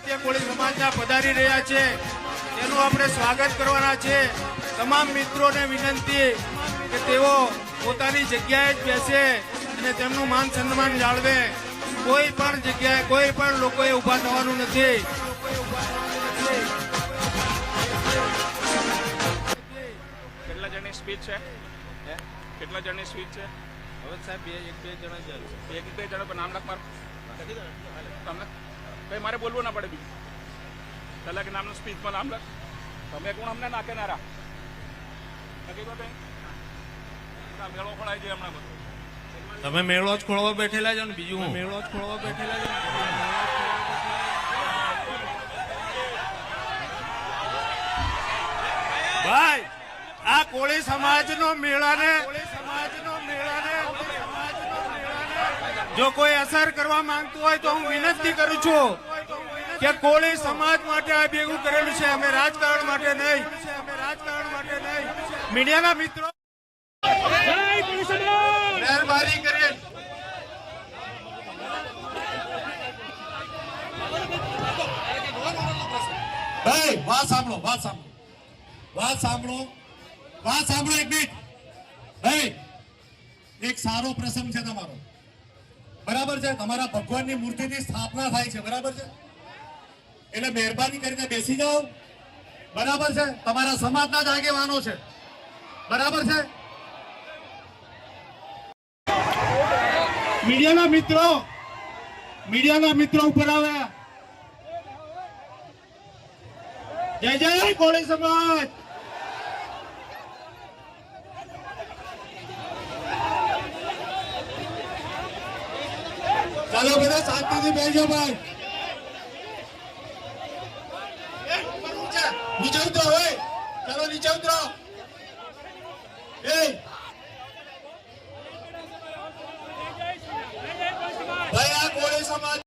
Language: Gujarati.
નિમિત્તે કોળી સમાજના પધારી રહ્યા છે તેનું આપણે સ્વાગત કરવાના છે। તમામ મિત્રોને વિનંતી કે તેઓ પોતાની જગ્યાએ જ બેસે અને તેમનું માન સન્માન જાળવે। કોઈ પણ જગ્યાએ કોઈ પણ લોકોએ ઊભા થવાનું નથી। કેટલા જણની સ્પીચ છે? કેટલા જણની સ્પીચ છે? હવે સાહેબ બે જણા એક બે જણા પર નામ લખ મારું તમને કઈ મારે બોલવું ના પડે બીજું પહેલા કે નામનું સ્પીચમાં નામ લખ તમે કોણ અમને નાખે નારા હકીકત મેળો ખોલાઈ જાય હમણાં બધું તમે મેળો જ ખોળવા બેઠેલા છો ને બીજું મેળો જ ખોળવા બેઠેલા છો। ભાઈ આ કોળી સમાજનો મેળાને જો કોઈ અસર કરવા માંગતું હોય તો હું વિનંતી કરું છું કે કોળી સમાજ માટે આ ભેગું કરેલું છે। અમે રાજકારણ માટે નહીં। મીડિયાના મિત્રો મહેરબાની કરી ભાઈ વાત સાંભળો એક મિનિટ ભાઈ એક સારો પ્રસંગ છે તમારો બરાબર છે। તમારા ભગવાનની મૂર્તિની સ્થાપના થાય છે બરાબર છે એટલે મહેરબાની કરીને બેસી જાઓ બરાબર છે। તમારા સમાજના જ આગેવાનો છે બરાબર છે। મીડિયાના મિત્રો ઉપર આવ્યા। જય જય કોળી સમાજ। ચાલો બધા શાંતિથી બેસજો ભાઈ નીચે ઉતરો હોય ચાલો નીચે ઉતરો ભાઈ આ કોળી સમાજ